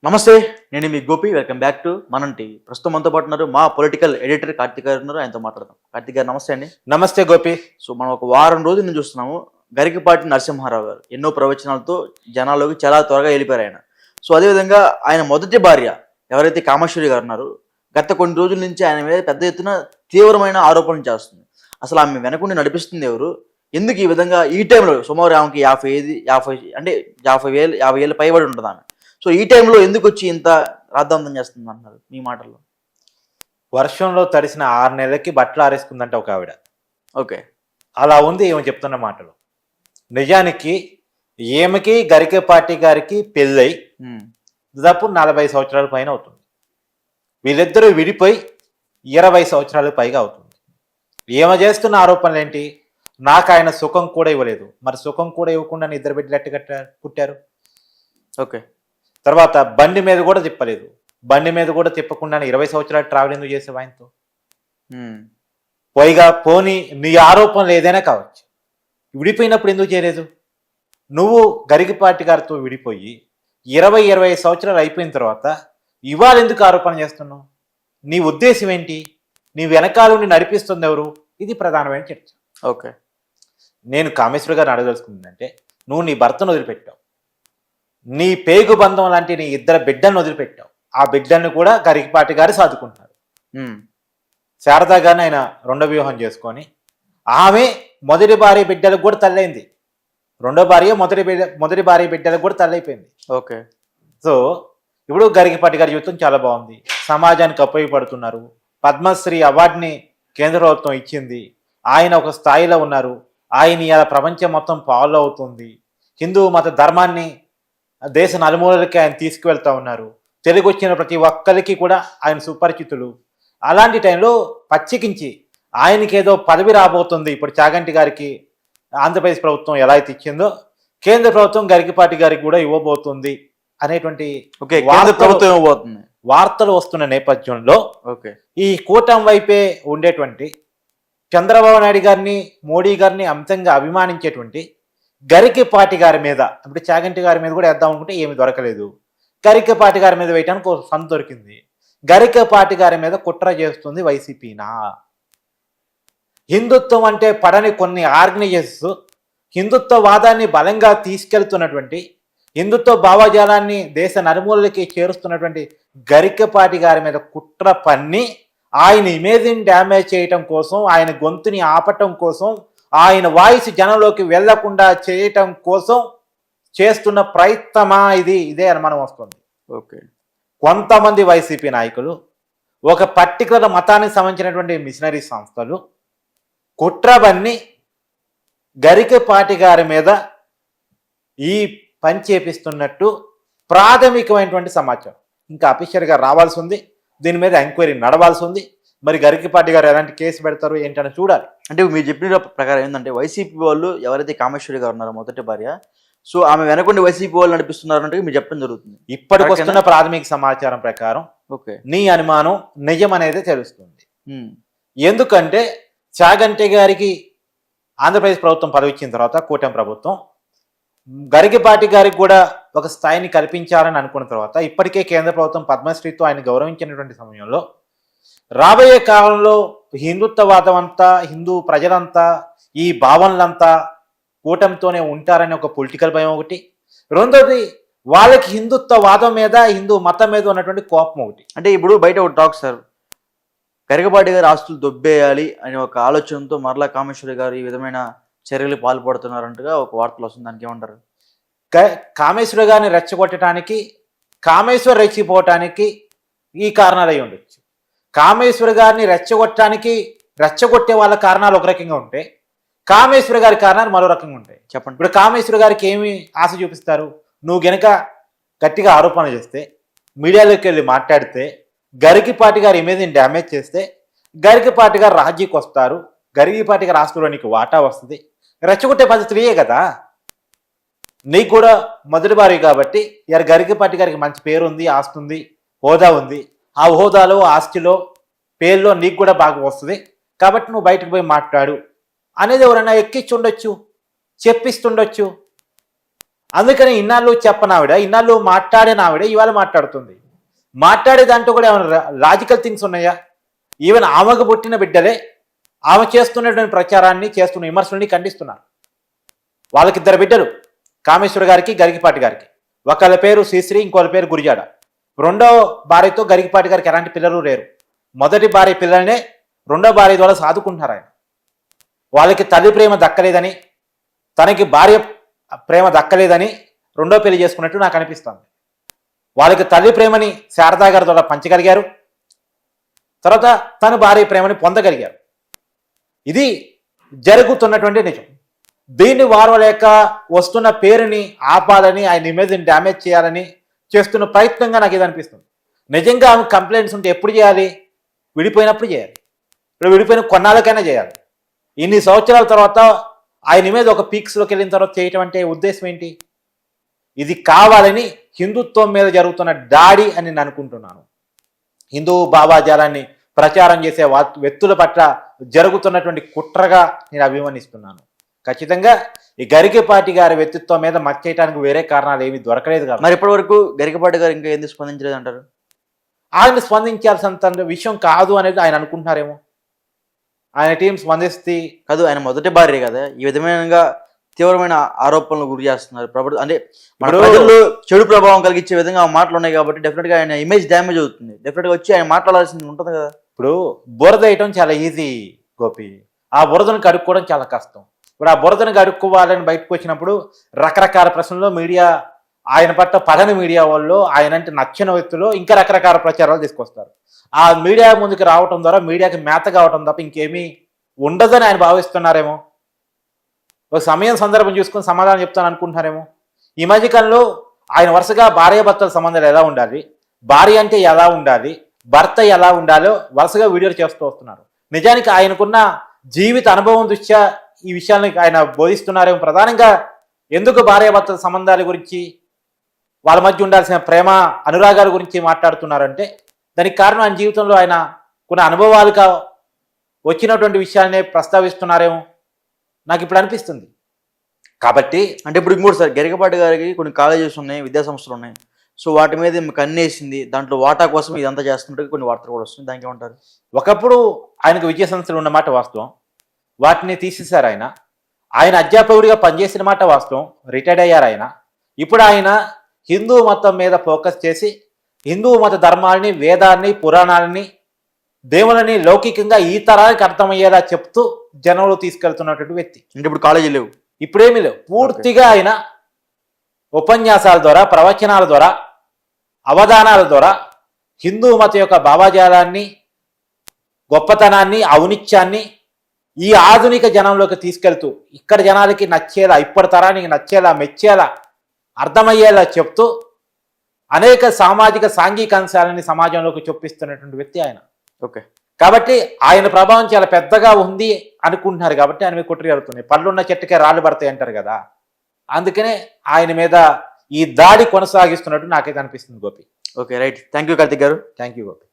నమస్తే. నేను మీ Gopi. Welcome back to మనం టీవీ. ప్రస్తుతం మనతో పాటు ఉన్నారు మా పొలిటికల్ ఎడిటర్ కార్తీక్ గారు ఉన్నారు. ఆయనతో మాట్లాడదాం. కార్తీక్ గారు నమస్తే అండి. నమస్తే గోపి. సో మనం ఒక వారం రోజుల నుంచి చూస్తున్నాము. గరికపాటి నరసింహారావు గారు ఎన్నో ప్రవచనాలతో జనాల్లోకి చాలా త్వరగా వెళ్ళిపోయారు ఆయన. సో అదేవిధంగా ఆయన మొదటి భార్య ఎవరైతే కామేశ్వరి గారు ఉన్నారో గత కొన్ని రోజుల నుంచి ఆయన మీద పెద్ద ఎత్తున తీవ్రమైన ఆరోపణలు చేస్తుంది. అసలు ఆమె వెనకుండి నడిపిస్తుంది ఎవరు? ఎందుకు ఈ విధంగా ఈ టైంలో సుమారు ఆమెకి 50 ఏళ్ళు పైబడి ఉంటుంది ఆమె. సో ఈ టైంలో ఎందుకు వచ్చి ఇంత రాద్ధాంతం చేస్తుంది అంటున్నారు మీ మాటల్లో? వర్షంలో తడిసిన 6 నెలలకి బట్టలు ఆరేసుకుందంటే ఒక ఆవిడ. ఓకే. అలా ఉంది ఈమె చెప్తున్న మాటలు. నిజానికి ఈమెకి గరికపాటి గారికి పెళ్ళై దాదాపు 40 సంవత్సరాల పైన అవుతుంది. వీళ్ళిద్దరూ విడిపోయి 20 సంవత్సరాలు పైగా అవుతుంది. ఈమె చేస్తున్న ఆరోపణలు ఏంటి? నాకు ఆయన సుఖం కూడా ఇవ్వలేదు. మరి సుఖం కూడా ఇవ్వకుండా ఇద్దరు బిడ్డలు ఎట్టు పుట్టారు? ఓకే. తర్వాత బండి మీద కూడా తిప్పలేదు. బండి మీద కూడా తిప్పకుండా 20 సంవత్సరాలు ట్రావెల్ ఎందుకు చేసావు ఆయనతో? పైగా పోనీ నీ ఆరోపణలు ఏదైనా కావచ్చు, విడిపోయినప్పుడు ఎందుకు చేయలేదు? నువ్వు గరికపాటి గారితో విడిపోయి 20 సంవత్సరాలు అయిపోయిన తర్వాత ఇవాళ ఎందుకు ఆరోపణ చేస్తున్నావు? నీ ఉద్దేశం ఏంటి? నీ వెనకాలని నడిపిస్తుంది ఎవరు? ఇది ప్రధానమైన చర్చ. ఓకే. నేను కామేశ్వర గారిని అడగదలుచుకుందంటే, నువ్వు నీ భర్తను వదిలిపెట్టావు, నీ పేగు బంధం లాంటి నీ ఇద్దరు బిడ్డలను వదిలిపెట్టావు. ఆ బిడ్డలను కూడా గరికపాటి గారు సాదుకుంటున్నారు. శారదా గారిని ఆయన రెండో వివాహం చేసుకొని ఆమె మొదటి భార్య బిడ్డలకు కూడా తల్లైంది. రెండో భార్య మొదటి భార్య బిడ్డలకు కూడా తల్లైపోయింది. ఓకే. సో ఇప్పుడు గరికపాటి గారి జీవితం చాలా బాగుంది. సమాజానికి ఉపయోగపడుతున్నారు. పద్మశ్రీ అవార్డుని కేంద్ర ప్రభుత్వం ఇచ్చింది. ఆయన ఒక స్థాయిలో ఉన్నారు. ఆయన ఇలా ప్రపంచం మొత్తం ఫాలో అవుతుంది. హిందూ మత ధర్మాన్ని దేశ నలుమూలలకి ఆయన తీసుకువెళ్తా ఉన్నారు. తెలుగు వచ్చిన ప్రతి ఒక్కరికి కూడా ఆయన సుపరిచితులు. అలాంటి టైంలో పచ్చికించి ఆయనకి ఏదో పదవి రాబోతుంది. ఇప్పుడు చాగంటి గారికి ఆంధ్రప్రదేశ్ ప్రభుత్వం ఎలా అయితే ఇచ్చిందో కేంద్ర ప్రభుత్వం గరికపాటి గారికి కూడా ఇవ్వబోతుంది అనేటువంటి వార్తలు వస్తున్న నేపథ్యంలో ఈ కూటమి వైపే ఉండేటువంటి చంద్రబాబు నాయుడు గారిని, మోడీ గారిని అమితంగా అభిమానించేటువంటి గరికపాటి గారి మీద, ఇప్పుడు చాగంటి గారి మీద కూడా వేద్దాం అనుకుంటే ఏమి దొరకలేదు. గరికపాటి గారి మీద వేయటానికి ఒక సంత దొరికింది. గరికపాటి గారి మీద కుట్ర చేస్తుంది వైసీపీనా? హిందుత్వం అంటే పడని కొన్ని ఆర్గనైజేషన్స్ హిందుత్వవాదాన్ని బలంగా తీసుకెళ్తున్నటువంటి, హిందుత్వ భావజాలాన్ని దేశ నలుమూలలకి చేరుస్తున్నటువంటి గరికపాటి గారి మీద కుట్ర పన్ని ఆయన ఇమేజ్ని డ్యామేజ్ చేయటం కోసం, ఆయన గొంతుని ఆపటం కోసం, ఆయన వాయిస్ జనంలోకి వెళ్లకుండా చేయటం కోసం చేస్తున్న ప్రయత్నమా ఇదే అనుమానం వస్తుంది. ఓకే. కొంతమంది వైసీపీ నాయకులు, ఒక పర్టికులర్ మతానికి సంబంధించినటువంటి మిషనరీ సంస్థలు కుట్రబన్ని గరికపాటి గారి మీద ఈ పని చేపిస్తున్నట్టు ప్రాథమికమైనటువంటి సమాచారం. ఇంకా అఫీషియల్గా రావాల్సి ఉంది. దీని మీద ఎంక్వైరీ నడవాల్సి ఉంది. మరి గరికపాటి గారు ఎలాంటి కేసు పెడతారు ఏంటని చూడాలి. అంటే మీరు చెప్పిన ప్రకారం ఏంటంటే వైసీపీ వాళ్ళు ఎవరైతే కామేశ్వరి గారు ఉన్నారో మొదటి భార్య, సో ఆమె వెనకుండి వైసీపీ వాళ్ళు నడిపిస్తున్నారంటే మీరు చెప్పడం జరుగుతుంది. ఇప్పటికి వస్తున్న ప్రాథమిక సమాచారం ప్రకారం ఓకే, నీ అనుమానం నిజం అనేది తెలుస్తుంది. ఎందుకంటే చాగంటి గారికి ఆంధ్రప్రదేశ్ ప్రభుత్వం పదవి ఇచ్చిన తర్వాత కూటమి ప్రభుత్వం గరికపాటి గారికి కూడా ఒక స్థాయిని కల్పించాలని అనుకున్న తర్వాత ఇప్పటికే కేంద్ర ప్రభుత్వం పద్మశ్రీతో ఆయన గౌరవించినటువంటి సమయంలో రాబోయే కాలంలో హిందుత్వవాదం అంతా, హిందూ ప్రజలంతా, ఈ భావనలంతా కూటమితోనే ఉంటారని ఒక పొలిటికల్ భయం ఒకటి. రెండోది వాళ్ళకి హిందుత్వవాదం మీద, హిందూ మతం మీద ఉన్నటువంటి కోపం ఒకటి. అంటే ఇప్పుడు బయట ఒక టాక్ సార్, గరికపాటి గారి ఆస్తులు దొబ్బేయాలి అనే ఒక ఆలోచనతో మరలా కామేశ్వరి గారు ఈ విధమైన చర్యలు పాల్పడుతున్నారంటగా ఒక వార్తలు వస్తుంది. దానికి ఏమంటారు? కామేశ్వర గారిని రెచ్చగొట్టడానికి, కామేశ్వర్ రెచ్చిపోవటానికి ఈ కారణాలు అయి ఉండొచ్చు. కామేశ్వర గారిని రెచ్చగొట్టే వాళ్ళ కారణాలు ఒక రకంగా ఉంటే, కామేశ్వర గారి కారణాలు మరో రకంగా ఉంటాయి. చెప్పండి. ఇప్పుడు కామేశ్వర గారికి ఏమి ఆశ చూపిస్తారు? నువ్వు గనక గట్టిగా ఆరోపణ చేస్తే, మీడియాలోకి వెళ్ళి మాట్లాడితే, గరికపాటి గారి ఇమేజ్ని డ్యామేజ్ చేస్తే గరికపాటి గారు రాజీకి వస్తారు, గరికపాటి గారి ఆస్తులో నీకు వాటా వస్తుంది. రెచ్చగొట్టే పద్ధతియే కదా. నీకు కూడా మొదటి భార్య కాబట్టి గరికపాటి గారికి మంచి పేరు ఉంది, ఆస్తి ఉంది, హోదా ఉంది. ఆ హోదాలో, ఆస్తిలో, పేరులో నీకు కూడా బాగా వస్తుంది కాబట్టి నువ్వు బయటకు పోయి మాట్లాడు అనేది ఎవరైనా ఎక్కించుండొచ్చు, చెప్పిస్తుండొచ్చు. అందుకని ఇన్నాళ్ళు చెప్పనావిడ, ఇన్నాళ్ళు మాట్లాడిన ఆవిడ ఇవాళ మాట్లాడుతుంది. మాట్లాడే దాంట్లో కూడా ఏమైనా లాజికల్ థింగ్స్ ఉన్నాయా? ఈవెన్ ఆమెకు పుట్టిన బిడ్డలే ఆమె చేస్తున్నటువంటి ప్రచారాన్ని, చేస్తున్న విమర్శల్ని ఖండిస్తున్నారు. వాళ్ళకిద్దరు బిడ్డలు, కామేశ్వర గారికి, గరికిపాటి గారికి. ఒకళ్ళ పేరు శ్రీశ్రీ, ఇంకోళ్ళ పేరు గురిజాడ. రెండో భార్యతో గరికిపాటి గారికి ఎలాంటి పిల్లలు లేరు. మొదటి భార్య పిల్లల్నే రెండో భార్య ద్వారా సాదుకుంటున్నారు ఆయన. వాళ్ళకి తల్లి ప్రేమ దక్కలేదని, తనకి భార్య ప్రేమ దక్కలేదని రెండో పెళ్లి చేసుకున్నట్టు నాకు అనిపిస్తుంది. వాళ్ళకి తల్లి ప్రేమని శారదా గారి ద్వారా పంచగలిగారు, తర్వాత తన భార్య ప్రేమని పొందగలిగారు. ఇది జరుగుతున్నటువంటి నిజం. దీన్ని వారవలేక వస్తున్న పేరుని ఆపాలని, ఆయన ఇమేజ్ని డ్యామేజ్ చేయాలని చేస్తున్న ప్రయత్నంగా నాకు ఇది అనిపిస్తుంది. నిజంగా ఆమె కంప్లైంట్స్ ఉంటే ఎప్పుడు చేయాలి? విడిపోయినప్పుడు చేయాలి. ఇప్పుడు విడిపోయిన కొన్నాళ్ళకైనా చేయాలి. ఇన్ని సంవత్సరాల తర్వాత ఆయన ఇమేజ్ ఒక పీక్స్లోకి వెళ్ళిన తర్వాత చేయటం అంటే ఉద్దేశం ఏంటి? ఇది కావాలని హిందుత్వం మీద జరుగుతున్న దాడి అని నేను అనుకుంటున్నాను. హిందూ భావాజాలాన్ని ప్రచారం చేసే వ్యక్తుల పట్ల జరుగుతున్నటువంటి కుట్రగా నేను అభిమానిస్తున్నాను. ఖచ్చితంగా ఈ గరికపాటి గారి వ్యక్తిత్వం మీద మచ్చేయడానికి వేరే కారణాలు ఏమీ దొరకలేదు కదా. మరి ఇప్పటి వరకు గరికపాటి గారు ఇంకా ఎందుకు స్పందించలేదు అంటారు? ఆయన స్పందించాల్సినంత విషయం కాదు అనేది ఆయన అనుకుంటున్నారేమో. ఆయన టీం స్పందిస్తే కాదు, ఆయన మొదటి భార్య కదా, ఈ విధమైన తీవ్రమైన ఆరోపణలు గురి చేస్తున్నారు ప్రభుత్వం. అంటే మన ప్రజల్లో చెడు ప్రభావం కలిగించే విధంగా మాటలు ఉన్నాయి కాబట్టి డెఫినెట్ గా ఆయన ఇమేజ్ డ్యామేజ్ అవుతుంది. డెఫినెట్ గా వచ్చి ఆయన మాట్లాడాల్సింది ఉంటుంది కదా. ఇప్పుడు బురద వేయటం చాలా ఈజీ గోపి, ఆ బురదను కడుక్కోవడం చాలా కష్టం. ఇప్పుడు ఆ బురదను కడుక్కోవాలని బయటకు వచ్చినప్పుడు రకరకాల ప్రశ్నలు మీడియా, ఆయన పట్ల పగని మీడియా వాళ్ళు, ఆయన అంటే నచ్చిన వ్యక్తులు ఇంకా రకరకాల ప్రచారాలు తీసుకొస్తారు. ఆ మీడియా ముందుకు రావటం ద్వారా మీడియాకి మేత కావటం తప్ప ఇంకేమీ ఉండదని ఆయన భావిస్తున్నారేమో. ఒక సమయం సందర్భం చూసుకొని సమాధానం చెప్తాను అనుకుంటున్నారేమో. ఈ మధ్యకాలంలో ఆయన వరుసగా భార్యాభర్తల సంబంధాలు ఎలా ఉండాలి, భార్య అంటే ఎలా ఉండాలి, భర్త ఎలా ఉండాలో వరుసగా వీడియోలు చేస్తూ వస్తున్నారు. నిజానికి ఆయనకున్న జీవిత అనుభవం దృష్ట్యా ఈ విషయాన్ని ఆయన బోధిస్తున్నారేమో. ప్రధానంగా ఎందుకు భార్యాభర్తల సంబంధాల గురించి, వాళ్ళ మధ్య ఉండాల్సిన ప్రేమ అనురాగాల గురించి మాట్లాడుతున్నారంటే దానికి కారణం ఆయన జీవితంలో ఆయన కొన్ని అనుభవాలుగా వచ్చినటువంటి విషయాలనే ప్రస్తావిస్తున్నారేమో నాకు ఇప్పుడు అనిపిస్తుంది. కాబట్టి అంటే ఇప్పుడు ఇంకోటి సార్, గరికపాటి గారికి కొన్ని కాలేజెస్ ఉన్నాయి, విద్యా సంస్థలు ఉన్నాయి. సో వాటి మీద కన్నేసింది, దాంట్లో వాటా కోసం ఇదంతా చేస్తుంటే కొన్ని వార్తలు కూడా వస్తుంది. దానికి ఏమంటారు? ఒకప్పుడు ఆయనకు విద్యా సంస్థలు ఉన్నమాట వాస్తవం, వాటిని తీసేశారు ఆయన. ఆయన అధ్యాపకుడిగా పనిచేసిన మాట వాస్తవం, రిటైర్డ్ అయ్యారు ఆయన. ఇప్పుడు ఆయన హిందూ మతం మీద ఫోకస్ చేసి హిందూ మత ధర్మాలని, వేదాన్ని, పురాణాలని, దేవులని లౌకికంగా ఈ తరానికి అర్థమయ్యేలా చెప్తూ జనంలో తీసుకెళ్తున్నటువంటి వ్యక్తి. అంటే ఇప్పుడు కాలేజీ లేవు, ఇప్పుడేమీ లేవు. పూర్తిగా ఆయన ఉపన్యాసాల ద్వారా, ప్రవచనాల ద్వారా, అవధానాల ద్వారా హిందూ మత యొక్క భావజాలాన్ని, గొప్పతనాన్ని, ఔనిత్యాన్ని ఈ ఆధునిక జనంలోకి తీసుకెళ్తూ ఇక్కడ జనాలకి నచ్చేలా, ఇప్పటి తరానికి నచ్చేలా, మెచ్చేలా, అర్థమయ్యేలా చెప్తూ అనేక సామాజిక సాంఘిక అంశాలని సమాజంలోకి చొప్పిస్తున్నటువంటి వ్యక్తి ఆయన. ఓకే, కాబట్టి ఆయన ప్రభావం చాలా పెద్దగా ఉంది అనుకుంటున్నారు కాబట్టి ఆయన మీద కుట్ర జరుగుతుంది. పళ్ళున్న చెట్టుకే రాళ్ళు పడతాయి అంటారు కదా, అందుకనే ఆయన మీద ఈ దాడి కొనసాగిస్తున్నట్టు నాకైతే అనిపిస్తుంది Gopi. Okay, right. Thank you Karthik garu. Thank you Gopi.